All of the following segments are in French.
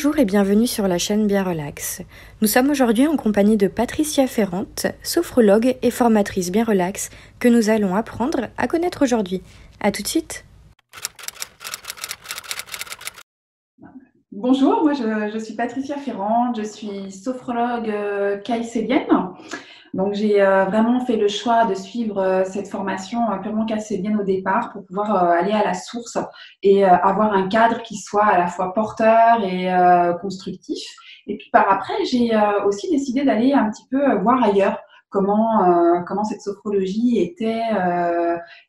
Bonjour et bienvenue sur la chaîne Bien Relax. Nous sommes aujourd'hui en compagnie de Patricia Ferrante, sophrologue et formatrice Bien Relax, que nous allons apprendre à connaître aujourd'hui. A tout de suite. Bonjour, moi je suis Patricia Ferrante, je suis sophrologue caïcélienne. Donc j'ai vraiment fait le choix de suivre cette formation purement caïcélienne au départ pour pouvoir aller à la source et avoir un cadre qui soit à la fois porteur et constructif. Et puis par après, j'ai aussi décidé d'aller un petit peu voir ailleurs comment cette sophrologie était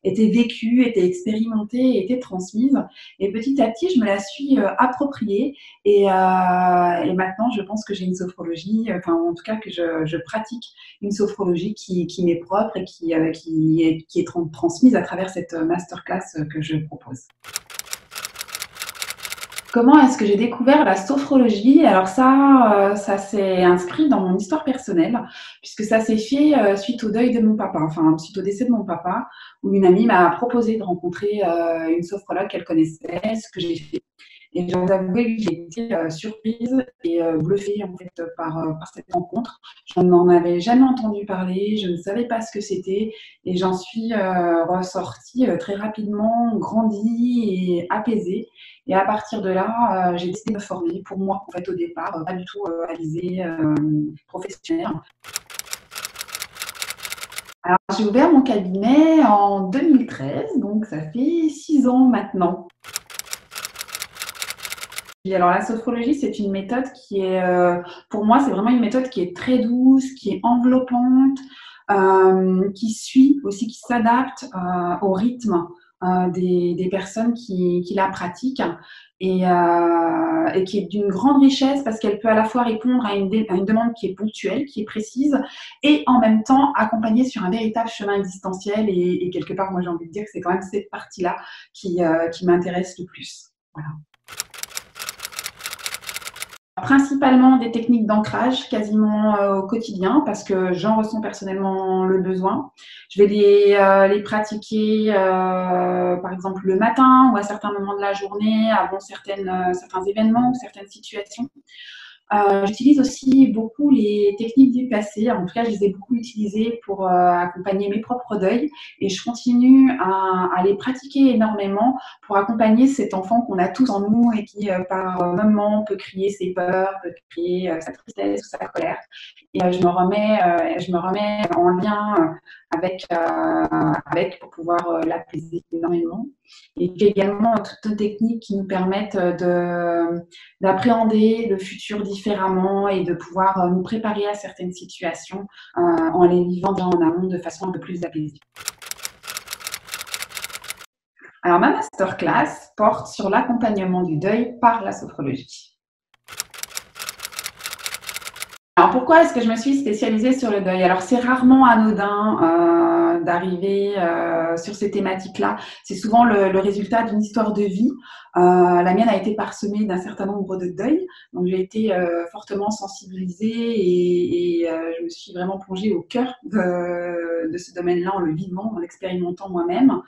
vécue, était expérimentée, était transmise. Et petit à petit, je me la suis appropriée. Et maintenant, je pense que j'ai une sophrologie, enfin en tout cas que je pratique une sophrologie qui m'est propre et qui est transmise à travers cette masterclass que je propose. Comment est-ce que j'ai découvert la sophrologie? Alors ça s'est inscrit dans mon histoire personnelle, puisque ça s'est fait suite au deuil de mon papa, enfin suite au décès de mon papa, où une amie m'a proposé de rencontrer une sophrologue qu'elle connaissait, ce que j'ai fait. Et je dois avouer que j'ai été surprise et bluffée en fait par cette rencontre. Je n'en avais jamais entendu parler, je ne savais pas ce que c'était et j'en suis ressortie très rapidement, grandie et apaisée. Et à partir de là, j'ai décidé de me former pour moi en fait au départ, pas du tout à visée professionnelle. Alors j'ai ouvert mon cabinet en 2013, donc ça fait 6 ans maintenant. Alors la sophrologie, c'est une méthode qui est, pour moi, c'est vraiment une méthode qui est très douce, qui est enveloppante, qui suit aussi, qui s'adapte au rythme des personnes qui la pratiquent et qui est d'une grande richesse parce qu'elle peut à la fois répondre à une demande qui est ponctuelle, qui est précise et en même temps accompagner sur un véritable chemin existentiel et quelque part, moi j'ai envie de dire que c'est quand même cette partie-là qui m'intéresse le plus. Voilà. Principalement des techniques d'ancrage quasiment au quotidien parce que j'en ressens personnellement le besoin. Je vais les pratiquer par exemple le matin ou à certains moments de la journée avant certains événements ou certaines situations. J'utilise aussi beaucoup les techniques du passé. En tout cas, je les ai beaucoup utilisées pour accompagner mes propres deuils et je continue à les pratiquer énormément pour accompagner cet enfant qu'on a tous en nous et qui, par moment, peut crier ses peurs, peut crier sa tristesse ou sa colère. Et je me remets en lien avec pour pouvoir l'apaiser énormément. Et puis également toutes les techniques qui nous permettent d'appréhender le futur différemment et de pouvoir nous préparer à certaines situations en les vivant déjà en amont de façon un peu plus apaisée. Alors ma masterclass porte sur l'accompagnement du deuil par la sophrologie. Alors pourquoi est-ce que je me suis spécialisée sur le deuil? Alors c'est rarement anodin d'arriver sur ces thématiques-là. C'est souvent le résultat d'une histoire de vie. La mienne a été parsemée d'un certain nombre de deuils. Donc j'ai été fortement sensibilisée et je me suis vraiment plongée au cœur de ce domaine-là en le vivant, en l'expérimentant moi-même.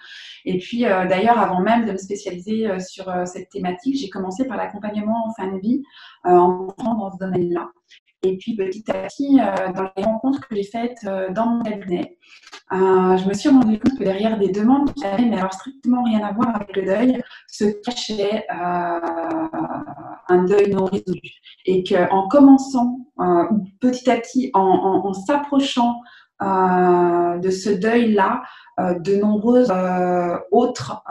Et puis d'ailleurs, avant même de me spécialiser sur cette thématique, j'ai commencé par l'accompagnement en fin de vie, en entrant dans ce domaine-là. Et puis petit à petit, dans les rencontres que j'ai faites dans mon cabinet, je me suis rendu compte que derrière des demandes qui avaient mais alors strictement rien à voir avec le deuil, se cachait un deuil non résolu. Et qu'en commençant petit à petit, en s'approchant de ce deuil-là, de nombreuses autres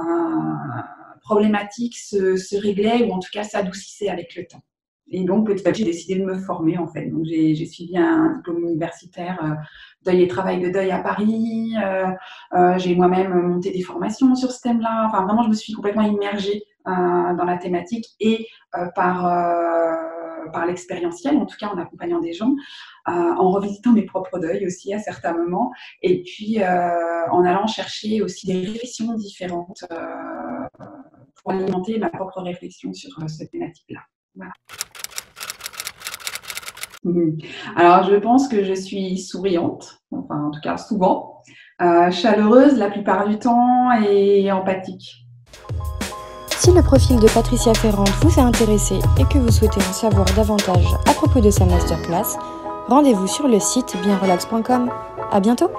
problématiques se réglaient ou en tout cas s'adoucissaient avec le temps. Et donc, petit à petit, j'ai décidé de me former, en fait. Donc, j'ai suivi un diplôme universitaire deuil et travail de deuil à Paris. J'ai moi-même monté des formations sur ce thème-là. Enfin, vraiment, je me suis complètement immergée dans la thématique et par l'expérientiel, en tout cas en accompagnant des gens, en revisitant mes propres deuils aussi à certains moments, et puis en allant chercher aussi des réflexions différentes pour alimenter ma propre réflexion sur cette thématique-là. Voilà. Alors, je pense que je suis souriante, enfin en tout cas souvent, chaleureuse la plupart du temps et empathique. Si le profil de Patricia Ferrand vous a intéressé et que vous souhaitez en savoir davantage à propos de sa masterclass, rendez-vous sur le site bienrelax.com. À bientôt!